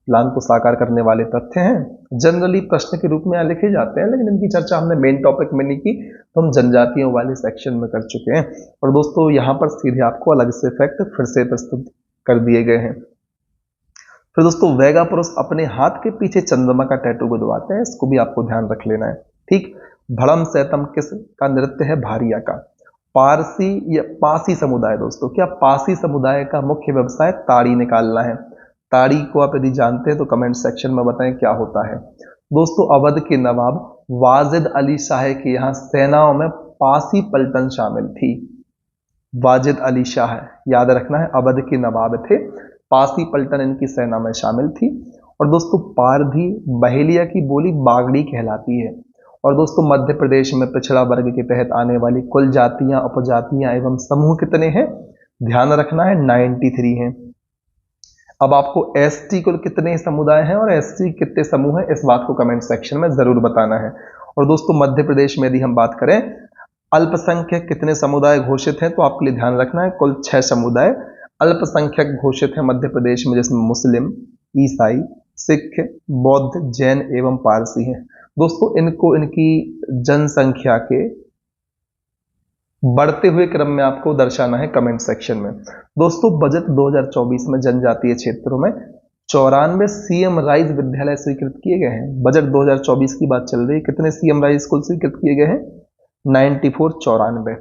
प्लान को साकार करने वाले तथ्य हैं, जनरली प्रश्न के रूप में यहाँ लिखे जाते हैं, लेकिन इनकी चर्चा हमने मेन टॉपिक में नहीं की, तो हम जनजातियों वाले सेक्शन में कर चुके हैं। और दोस्तों यहाँ पर सीधे आपको अलग से फैक्ट फिर से प्रस्तुत कर दिए गए हैं। फिर दोस्तों वैगा पुरुष अपने हाथ के पीछे चंद्रमा का टैटू गुदवाते हैं, इसको भी आपको ध्यान रख लेना है। ठीक, भड़म सैतम किस का नृत्य है, भारिया का। पारसी या पासी समुदाय, दोस्तों क्या पासी समुदाय का मुख्य व्यवसाय ताड़ी निकालना है। ताड़ी को आप यदि जानते हैं तो कमेंट सेक्शन में बताएं क्या होता है। दोस्तों अवध के नवाब वाजिद अली शाह के यहाँ सेनाओं में पासी पलटन शामिल थी। वाजिद अली शाह याद रखना है, अवध के नवाब थे, पासी पलटन इनकी सेना में शामिल थी। और दोस्तों पारधी बहेलिया की बोली बागड़ी कहलाती है। और दोस्तों मध्य प्रदेश में पिछड़ा वर्ग के तहत आने वाली कुल जातियां, उपजातियां एवं समूह कितने हैं, ध्यान रखना है 93 हैं। अब आपको एसटी कुल कितने समुदाय हैं और एसटी कितने समूह हैं, इस बात को कमेंट सेक्शन में जरूर बताना है। और दोस्तों मध्य प्रदेश में यदि हम बात करें अल्पसंख्यक कितने समुदाय घोषित हैं, तो आपके लिए ध्यान रखना है कुल 6 समुदाय अल्पसंख्यक घोषित हैं मध्य प्रदेश में, जिसमें मुस्लिम, ईसाई, सिख, बौद्ध, जैन एवं पारसी हैं। दोस्तों इनको इनकी जनसंख्या के बढ़ते हुए क्रम में आपको दर्शाना है कमेंट सेक्शन में। दोस्तों बजट 2024 में जनजातीय क्षेत्रों में 94 सीएम राइज विद्यालय स्वीकृत किए गए हैं। बजट 2024 की बात चल रही है, कितने सीएम राइज स्कूल स्वीकृत किए गए हैं? 94।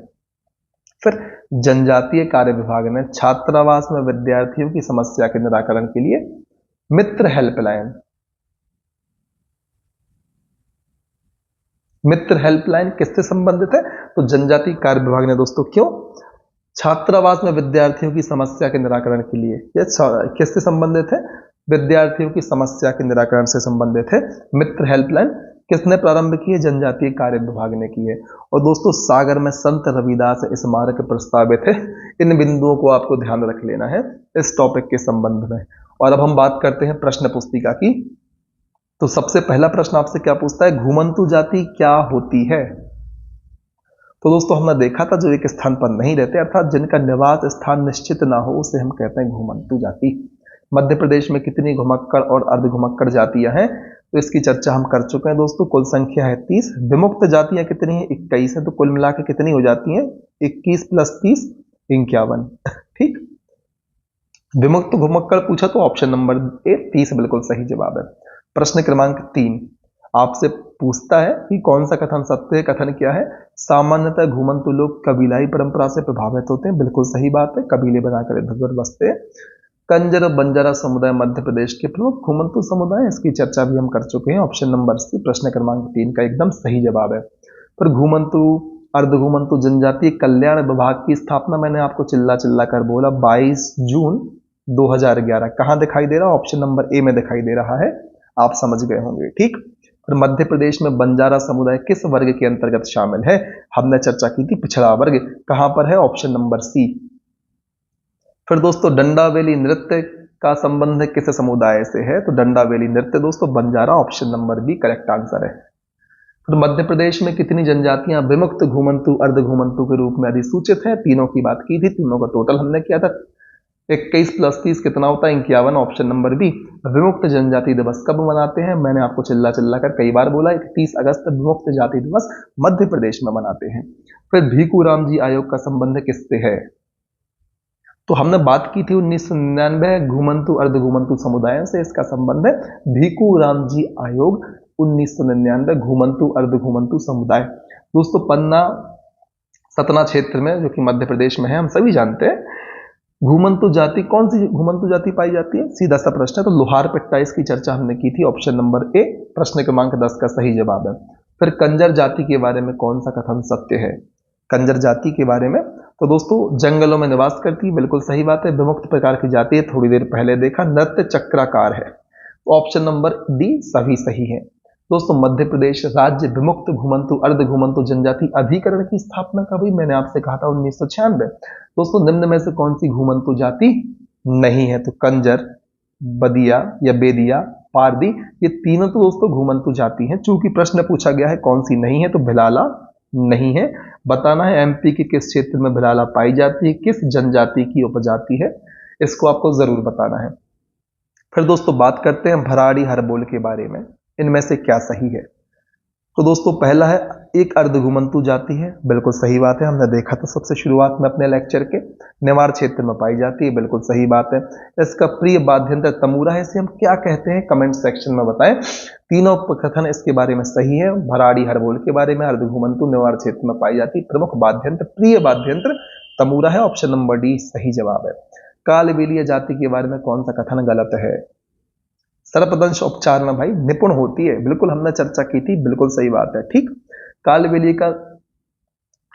फिर जनजातीय कार्य विभाग ने छात्रावास में विद्यार्थियों की समस्या के निराकरण के लिए मित्र हेल्पलाइन किससे संबंधित है? तो जनजातीय कार्य विभाग ने दोस्तों क्यों छात्रावास में विद्यार्थियों की समस्या के निराकरण के लिए, यह किससे संबंधित है? विद्यार्थियों की समस्या के निराकरण से संबंधित है। मित्र हेल्पलाइन किसने प्रारंभ की है? जनजातीय कार्य विभाग ने की है। और दोस्तों सागर में संत रविदास स्मारक प्रस्तावित है। इन बिंदुओं को आपको ध्यान रख लेना है इस टॉपिक के संबंध में। और अब हम बात करते हैं प्रश्न पुस्तिका की। तो सबसे पहला प्रश्न आपसे क्या पूछता है? घुमंतु जाति क्या होती है? तो दोस्तों हमने देखा था जो एक स्थान पर नहीं रहते अर्थात जिनका निवास स्थान निश्चित ना हो उसे हम कहते हैं घुमंतु जाति। मध्य प्रदेश में कितनी घुमक्कड़ और अर्धघुमक्कड़ जातियां हैं? तो इसकी चर्चा हम कर चुके हैं दोस्तों। कुल संख्या है 30। विमुक्त जातियां कितनी है? 21 है। तो कुल मिलाकर कितनी हो जाती हैं? 21 + 30 51। ठीक, विमुक्त घुमक्कड़ पूछा तो ऑप्शन नंबर ए 30 बिल्कुल सही जवाब है। प्रश्न क्रमांक 3 आपसे पूछता है कि कौन सा कथन सत्य है? कथन क्या है? सामान्यतः घुमंतु लोग कबीलाई परंपरा से प्रभावित होते हैं। बिल्कुल सही बात है, कबीले बनाकर इधर बसते हैं। कंजर और बंजारा समुदाय मध्य प्रदेश के प्रमुख घुमंतु समुदाय, इसकी चर्चा भी हम कर चुके हैं। ऑप्शन नंबर सी प्रश्न क्रमांक 3 का एकदम सही जवाब है। पर घुमंतु अर्धघुमंतु जनजातीय कल्याण विभाग की स्थापना मैंने आपको चिल्ला चिल्ला कर बोला 22 जून 2011। कहां दिखाई दे रहा है? ऑप्शन नंबर ए में दिखाई दे रहा है, आप समझ गए होंगे। ठीक, फिर मध्य प्रदेश में बंजारा समुदाय किस वर्ग के अंतर्गत शामिल है? हमने चर्चा की थी पिछड़ा वर्ग। कहां पर है? Option number C. फिर दोस्तों डंडावेली नृत्य का संबंध किस समुदाय से है? तो डंडावेली नृत्य दोस्तों Banjara, option number B correct answer है। फिर मध्य प्रदेश में कितनी जनजातियां विमुक्त घुमंतु अर्धघुमंतु के रूप में अधिसूचित है? तीनों की बात की थी, तीनों का टोटल हमने किया था। 21 + 30 कितना होता है? 51, ऑप्शन नंबर बी। विमुक्त जनजाति दिवस कब मनाते हैं? मैंने आपको चिल्ला चिल्ला कर कई बार बोला 31 अगस्त विमुक्त जाति दिवस मध्य प्रदेश में मनाते हैं। फिर भीखू राम जी आयोग का संबंध किससे है? तो हमने बात की थी 1999 घुमंतु अर्धघुमंतु समुदायों से इसका संबंध है। भीखू राम जी आयोग 1999 घुमंतु अर्धघुमंतु समुदाय। दोस्तों पन्ना सतना क्षेत्र में जो कि मध्य प्रदेश में है, हम सभी जानते हैं घुमंतु जाति, कौन सी घुमंतु जाति पाई जाती है? सीधा सा प्रश्न है। तो लोहार पिट्टा, इसकी चर्चा हमने की थी, ऑप्शन नंबर ए प्रश्न क्रमांक 10 का सही जवाब है। फिर कंजर जाति के बारे में कौन सा कथन सत्य है? कंजर जाति के बारे में तो दोस्तों जंगलों में निवास करती है, बिल्कुल सही बात है। विमुक्त प्रकार की जाति है, थोड़ी देर पहले देखा। नृत्य चक्राकार है, तो ऑप्शन नंबर डी सभी सही है। दोस्तों मध्य प्रदेश राज्य विमुक्त घुमंतु अर्धघुमंतु जनजाति अधिकरण की स्थापना कब हुई? मैंने आपसे कहा था 1996। दोस्तों निम्न में से कौन सी घुमंतु जाति नहीं है? तो कंजर, बदिया या बेदिया, पारदी, ये तीनों तो दोस्तों घुमंतु जाति हैं। चूंकि प्रश्न पूछा गया है कौन सी नहीं है, तो भिलाला नहीं है। बताना है एमपी के किस क्षेत्र में भिलाला पाई जाती है, किस जनजाति की उपजाति है, इसको आपको जरूर बताना है। फिर दोस्तों बात करते हैं भराड़ी हरबोल के बारे में, इनमें से क्या सही है? तो दोस्तों पहला है एक अर्धघुमंतु जाति है, बिल्कुल सही बात है। हमने देखा था सबसे शुरुआत में अपने लेक्चर के, नेवार क्षेत्र में पाई जाती है, बिल्कुल सही बात है। इसका प्रिय वाद्यंत्र तमूरा है, इसे हम क्या कहते हैं? कमेंट सेक्शन में बताएं। तीनों कथन इसके बारे में सही है। भराड़ी हरबोल के बारे में अर्धघुमंतु नेवार क्षेत्र में पाई जाती है, प्रमुख वाद्यंत्र प्रिय वाद्यंत्र तमूरा है, ऑप्शन नंबर डी सही जवाब है। कालबेलिया जाति के बारे में कौन सा कथन गलत है? सर्पदंश उपचार में भाई निपुण होती है, बिल्कुल हमने चर्चा की थी, बिल्कुल सही बात है। ठीक, कालबेलिया का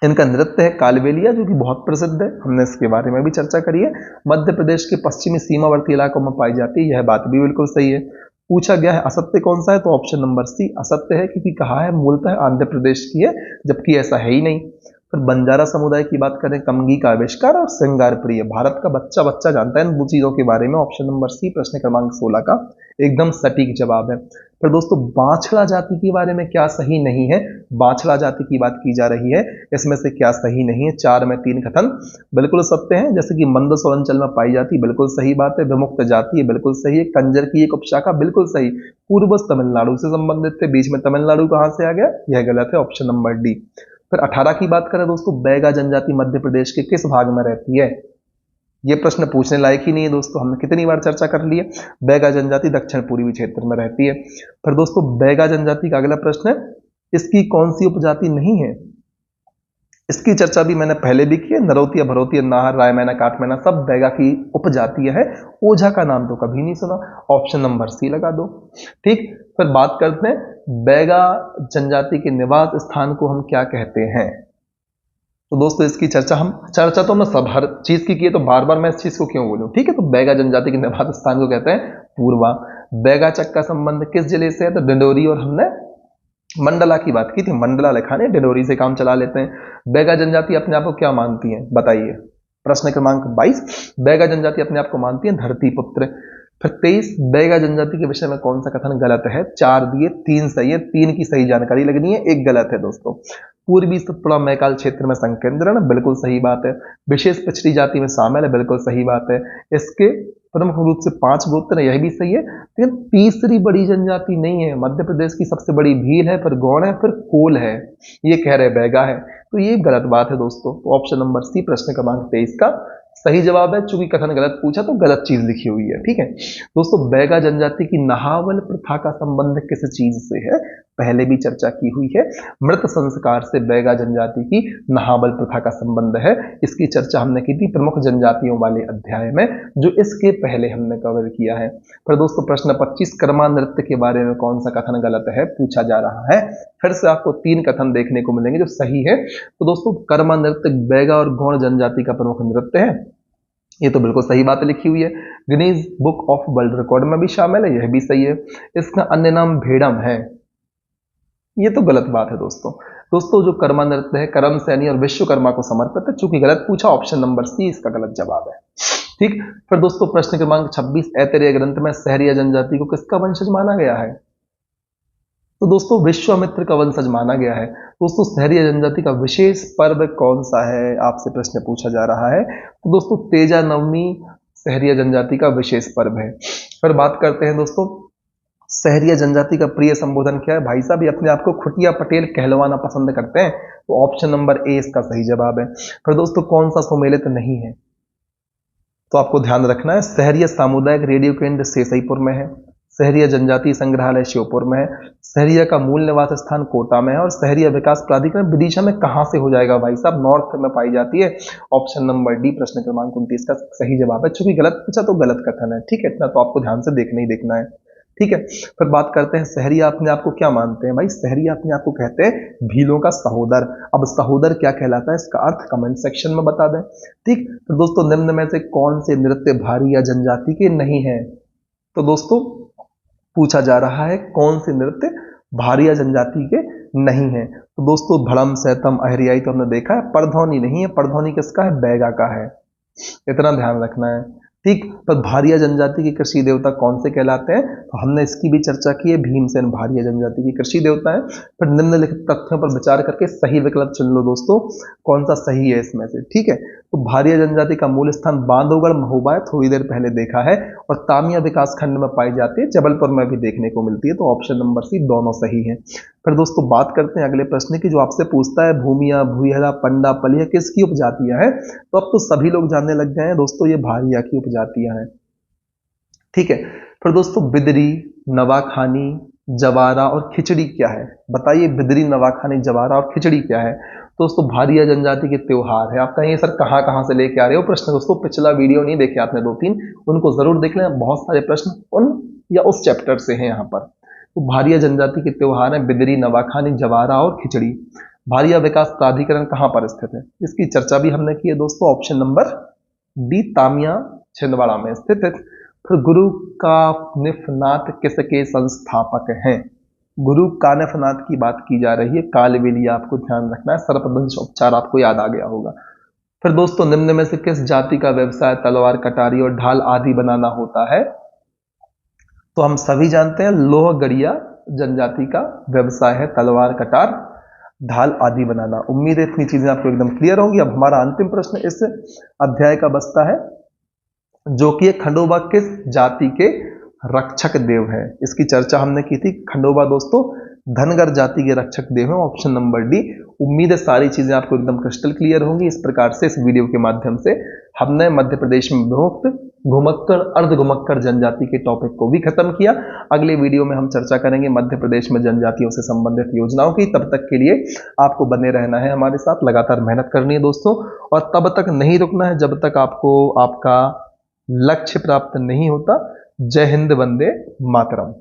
इनका नृत्य है कालबेलिया, जो कि बहुत प्रसिद्ध है, हमने इसके बारे में भी चर्चा करी है। मध्य प्रदेश के पश्चिमी सीमावर्ती इलाकों में पाई जाती है, यह बात भी बिल्कुल सही है। पूछा गया है असत्य कौन सा है? तो ऑप्शन नंबर सी असत्य है, क्योंकि कहा है मूलतः आंध्र प्रदेश की है, जबकि ऐसा है ही नहीं। फिर बंजारा समुदाय की बात करें, कमगी का आविष्कार और श्रृंगार प्रिय, भारत का बच्चा बच्चा जानता है इन दो चीजों के बारे में। ऑप्शन नंबर सी प्रश्न क्रमांक 16 का एकदम सटीक जवाब है। फिर दोस्तों बाछड़ा जाति के बारे में क्या सही नहीं है, बाछड़ा जाति की बात की जा रही है, इसमें से क्या सही नहीं है। 4 में 3 कथन बिल्कुल सत्य हैं, जैसे कि मंदसौर अंचल में पाई जाती, बिल्कुल सही बात है। विमुक्त जाति है, बिल्कुल सही है। कंजर की एक उपशाखा, बिल्कुल सही। पूर्वज तमिलनाडु से संबंधित थे, बीच में तमिलनाडु कहां से आ गया, यह गलत है, ऑप्शन नंबर डी। फिर 18 की बात करें दोस्तों, बैगा जनजाति मध्य प्रदेश के किस भाग में रहती है। ये प्रश्न पूछने लायक ही नहीं है दोस्तों, हमने कितनी बार चर्चा कर ली है। बैगा जनजाति दक्षिण पूर्वी क्षेत्र में रहती है। फिर दोस्तों बैगा जनजाति का अगला प्रश्न है, इसकी कौन सी उपजाति नहीं है। इसकी चर्चा भी मैंने पहले भी की है। नरोतिया, भरोतिया, नाहर, रायमैना, काटमैना सब बैगा की उपजातियां है। ओझा का नाम तो कभी नहीं सुना, ऑप्शन नंबर सी लगा दो। ठीक, फिर बात करते हैं बैगा जनजाति के निवास स्थान को हम क्या कहते हैं। तो दोस्तों इसकी चर्चा तो मैं सब हर चीज की है, तो बार बार मैं इस चीज को क्यों बोलूं। ठीक है, तो बैगा जनजाति के निवास स्थान को कहते हैं पूर्वा। बैगा चक का संबंध किस जिले से है, तो डिंडोरी, और हमने मंडला की बात की थी, मंडला लिखाने डिंडोरी से काम चला लेते हैं। बैगा जनजाति अपने आप को क्या मानती है, बताइए। प्रश्न क्रमांक 22, बैगा जनजाति अपने आप को मानती है धरती पुत्र। फिर 23, बैगा जनजाति के विषय में कौन सा कथन गलत है। 4 दिए, 3 सही है, 3 की सही जानकारी लगनी है, 1 गलत है दोस्तों। पूर्वी सतपुड़ा मैकाल क्षेत्र में संकेंद्रण, बिल्कुल सही बात है। विशेष पिछड़ी जाति में शामिल है, बिल्कुल सही बात है। इसके प्रमुख रूप से 5 गोत्र है, यह भी सही है। लेकिन तीसरी बड़ी जनजाति नहीं है। मध्य प्रदेश की सबसे बड़ी भील है, फिर गौड़ है, फिर कोल है, ये कह रहे बैगा है, तो ये गलत बात है दोस्तों। तो ऑप्शन नंबर सी प्रश्न क्रमांक 23 का सही जवाब है। चूंकि कथन गलत पूछा तो गलत चीज लिखी हुई है। ठीक है दोस्तों, बैगा जनजाति की नहावल प्रथा का संबंध किस चीज से है, पहले भी चर्चा की हुई है। मृत संस्कार से बैगा जनजाति की नहावल प्रथा का संबंध है। इसकी चर्चा हमने की थी प्रमुख जनजातियों वाले अध्याय में, जो इसके पहले हमने कवर किया है। फिर दोस्तों प्रश्न 25, कर्मा नृत्य के बारे में कौन सा कथन गलत है पूछा जा रहा है। फिर से आपको 3 कथन देखने को मिलेंगे जो सही है। तो दोस्तों कर्मा नृत्य बैगा और गौड़ जनजाति का प्रमुख नृत्य है, ये तो बिल्कुल सही बात लिखी हुई है। Guinness book of world record में भी शामिल है, यह भी सही है। इसका अन्य नाम भेड़म है, ये तो गलत बात है दोस्तों जो कर्मा नृत्य है करम सैनी और विश्वकर्मा को समर्पित है। चूंकि गलत पूछा, ऑप्शन नंबर सी इसका गलत जवाब है। ठीक, फिर दोस्तों प्रश्न क्रमांक 26, ऐतरेय ग्रंथ में सहरिया जनजाति को किसका वंशज माना गया है। तो दोस्तों विश्वामित्र का वंशज माना गया है। दोस्तों सहरिया जनजाति का विशेष पर्व कौन सा है, आपसे प्रश्न पूछा जा रहा है। तो दोस्तों तेजा नवमी सहरिया जनजाति का विशेष पर्व है। फिर बात करते हैं दोस्तों सहरिया जनजाति का प्रिय संबोधन क्या है। भाई साहब ये अपने आप को खुटिया पटेल कहलवाना पसंद करते हैं, तो ऑप्शन नंबर ए इसका सही जवाब है। फिर दोस्तों कौन सा सुमेलित नहीं है, तो आपको ध्यान रखना है सहरिया सामुदायिक रेडियो केंद्र सेसईपुर में है, सहरिया जनजाति संग्रहालय श्योपुर में है, सहरिया का मूल निवास स्थान कोटा में है, और सहरिया विकास प्राधिकरण विदिशा में कहां से हो जाएगा भाई साहब, नॉर्थ में पाई जाती है। ऑप्शन नंबर डी प्रश्न क्रमांक 29 का सही जवाब है। चूंकि गलत पूछा तो गलत कथन है। ठीक है, इतना तो आपको ध्यान से देखना ही देखना है। ठीक है, फिर बात करते हैं सहरिया अपने आप को क्या मानते हैं। भाई सहरिया अपने आप को कहते हैं भीलों का सहोदर। अब सहोदर क्या कहलाता है, इसका अर्थ कमेंट सेक्शन में बता दें। ठीक, तो दोस्तों निम्न में से कौन से नृत्य भारिया जनजाति के नहीं है। तो दोस्तों पूछा जा रहा है कौन से नृत्य भारिया जनजाति के नहीं है। तो दोस्तों भड़म, सैतम, अहरियाई तो हमने देखा है, परधौनी नहीं है। परधौनी किसका है, बैगा का है, इतना ध्यान रखना है। ठीक, पर भारिया जनजाति के कृषि देवता कौन से कहलाते हैं, तो हमने इसकी भी चर्चा की है, भीमसेन भारिया जनजाति की कृषि देवता है। फिर निम्नलिखित तथ्यों पर विचार करके सही विकल्प चुन लो दोस्तों, कौन सा सही है इसमें से। ठीक है, तो भारिया जनजाति का मूल स्थान बांधवगढ़ महोबा है, थोड़ी देर पहले देखा है, और तामिया विकास खंड में पाई जाती है, जबलपुर में भी देखने को मिलती है। तो ऑप्शन नंबर सी दोनों सही है। फिर दोस्तों बात करते हैं अगले प्रश्न की, जो आपसे पूछता है भूमिया, भूयहरा, पंडा, पलिया किसकी उपजातियां हैं। तो अब तो सभी लोग जानने लग गए हैं दोस्तों, ये भारिया की उपजातियां हैं। ठीक है, फिर दोस्तों बिदरी, नवाखानी, जवारा और खिचड़ी क्या है, बताइए। बिदरी, नवाखानी, जवारा और खिचड़ी क्या है। दोस्तों भारिया जनजाति के त्योहार है। आप कहेंगे सर कहां कहां से लेके आ रहे हो प्रश्न। दोस्तों पिछला वीडियो नहीं देखे आपने 2-3, उनको जरूर देख लेना, बहुत सारे प्रश्न उन या उस चैप्टर से हैं यहाँ पर। तो भारिया जनजाति के त्योहार है बिदरी, नवाखानी, जवारा और खिचड़ी। भारिया विकास प्राधिकरण कहां पर स्थित है, इसकी चर्चा भी हमने की है दोस्तों, option number D Tamia Chhindwara में स्थित है। फिर गुरु का निफनाथ किसके संस्थापक हैं। गुरु कानफनाथ की बात की जा रही है, कालबेलिया आपको ध्यान रखना है, सर्पदंश उपचार आपको याद आ गया होगा। फिर दोस्तों निम्न में से किस जाति का व्यवसाय तलवार, कटारी और ढाल आदि बनाना होता है? तो हम सभी जानते हैं लोहगढ़िया जनजाति का व्यवसाय है तलवार, कटार, ढाल आदि बनाना। उम्मीद है इतनी चीजें आपको एकदम क्लियर होंगी। अब हमारा अंतिम प्रश्न इस अध्याय का बचता है, जो कि खंडोबा किस जाति के रक्षक देव है? इसकी चर्चा हमने की थी। खंडोबा दोस्तों धनगर जाति के रक्षक देव है, ऑप्शन नंबर डी। उम्मीद है सारी चीजें आपको एकदम क्रिस्टल क्लियर होंगी। इस प्रकार से इस वीडियो के माध्यम से हमने मध्य प्रदेश में विमुक्त घुमक्कड़, अर्ध घुमक्कड़ जनजाति के टॉपिक को भी खत्म किया। अगले वीडियो में हम चर्चा करेंगे मध्य प्रदेश में जनजातियों से संबंधित योजनाओं की। तब तक के लिए आपको बने रहना है हमारे साथ, लगातार मेहनत करनी है दोस्तों, और तब तक नहीं रुकना है जब तक आपको आपका लक्ष्य प्राप्त नहीं होता। जय हिंद, वंदे मातरम।